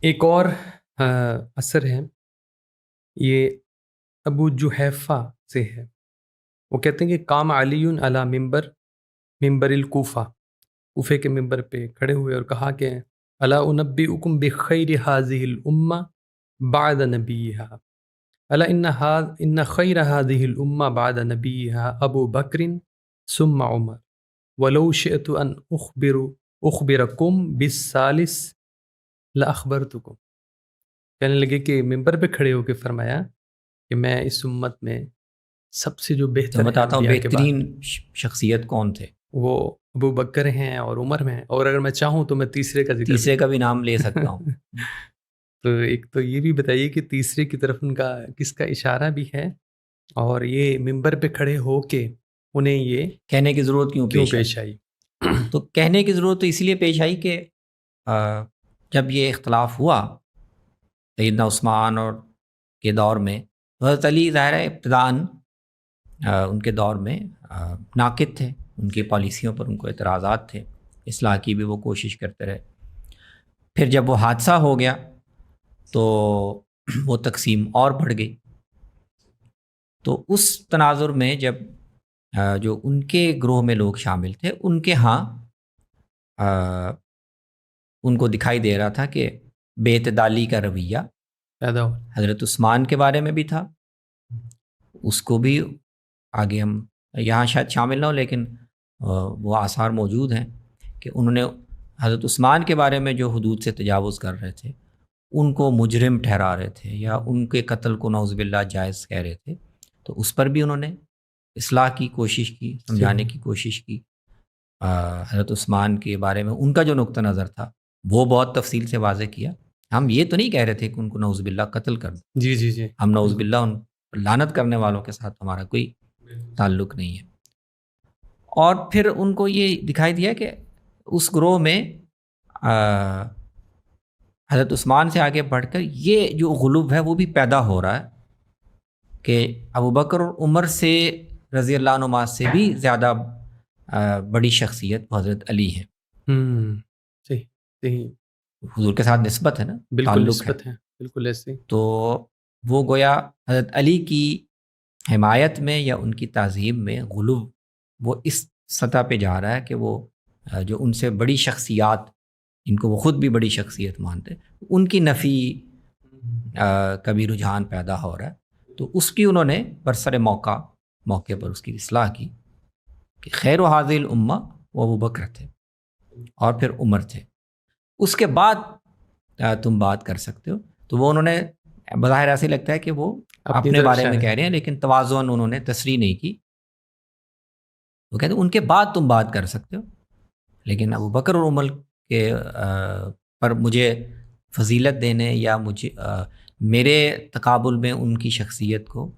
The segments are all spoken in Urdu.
ایک اور اثر ہے، یہ ابو جحیفہ سے ہے. وہ کہتے ہیں کہ قام علی علی ممبر الکوفہ، کوفے کے ممبر پہ کھڑے ہوئے اور کہا کہ الا انبئکم بخیر هذه الامہ بعد نبیہا، الا ان خیر هذه الامہ بعد نبیہا ابو بکر ثم عمر ولو شئت ان اخبرکم بالثالث لاخبرتکم. کہنے لگے کہ ممبر پہ کھڑے ہو کے فرمایا کہ میں اس امت میں سب سے جو تو بہتر ہے بتاتا ہوں انبیاء کے بعد بہترین شخصیت کون تھے. وہ ابو بکر ہیں اور عمر میں ہیں، اور اگر میں چاہوں تو میں تیسرے کا ذکر تیسرے کا بھی نام لے سکتا ہوں. تو ایک تو یہ بھی بتائیے کہ تیسرے کی طرف ان کا کس کا اشارہ بھی ہے، اور یہ ممبر پہ کھڑے ہو کے انہیں یہ کہنے کی ضرورت کیوں پیش آئی؟ تو کہنے کی ضرورت تو اس لیے پیش آئی کہ جب یہ اختلاف ہوا سیدنا عثمان اور کے دور میں، حضرت علی ظاہر ہے ابتداً ان کے دور میں ناقد تھے، ان کی پالیسیوں پر ان کو اعتراضات تھے، اصلاح کی بھی وہ کوشش کرتے رہے. پھر جب وہ حادثہ ہو گیا تو وہ تقسیم اور بڑھ گئی. تو اس تناظر میں جب جو ان کے گروہ میں لوگ شامل تھے، ان کے ہاں ان کو دکھائی دے رہا تھا کہ بے اعتدالی کا رویہ پیدا ہو. حضرت عثمان کے بارے میں بھی تھا، اس کو بھی آگے ہم یہاں شاید شامل نہ ہو لیکن وہ آثار موجود ہیں کہ انہوں نے حضرت عثمان کے بارے میں جو حدود سے تجاوز کر رہے تھے ان کو مجرم ٹھہرا رہے تھے یا ان کے قتل کو نعوذ باللہ جائز کہہ رہے تھے. تو اس پر بھی انہوں نے اصلاح کی کوشش کی، سمجھانے کی کوشش کی. حضرت عثمان کے بارے میں ان کا جو نقطہ نظر تھا وہ بہت تفصیل سے واضح کیا. ہم یہ تو نہیں کہہ رہے تھے کہ ان کو نعوذ باللہ قتل کر دیں، جی ہم نعوذ باللہ ان لعنت کرنے والوں کے ساتھ ہمارا کوئی تعلق نہیں ہے. اور پھر ان کو یہ دکھائی دیا کہ اس گروہ میں حضرت عثمان سے آگے بڑھ کر یہ جو غلو ہے وہ بھی پیدا ہو رہا ہے کہ ابو بکر اور عمر سے رضی اللہ عنہما سے بھی زیادہ بڑی شخصیت حضرت علی ہے. صحیح حضور کے ساتھ نسبت ہے نا، بالکل تعلق نسبت ہے، بالکل ایسے. تو وہ گویا حضرت علی کی حمایت میں یا ان کی تعظیم میں غلو وہ اس سطح پہ جا رہا ہے کہ وہ جو ان سے بڑی شخصیات، ان کو وہ خود بھی بڑی شخصیت مانتے، ان کی نفی کا بھی رجحان پیدا ہو رہا ہے. تو اس کی انہوں نے برسر موقع پر اس کی اصلاح کی کہ خیر و حاضل الامہ وہ ابو بکر تھے اور پھر عمر تھے، اس کے بعد تم بات کر سکتے ہو. تو وہ انہوں نے بظاہر ایسے لگتا ہے کہ وہ اپنے بارے میں کہہ رہے ہیں لیکن توازن انہوں نے تصریح نہیں کی. وہ کہتے ہیں ان کے بعد تم بات کر سکتے ہو، لیکن ابو بکر اور عمر کے پر مجھے فضیلت دینے یا مجھے میرے تقابل میں ان کی شخصیت کو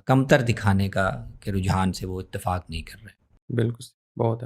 کمتر دکھانے کا کے رجحان سے وہ اتفاق نہیں کر رہے. بالکل بہت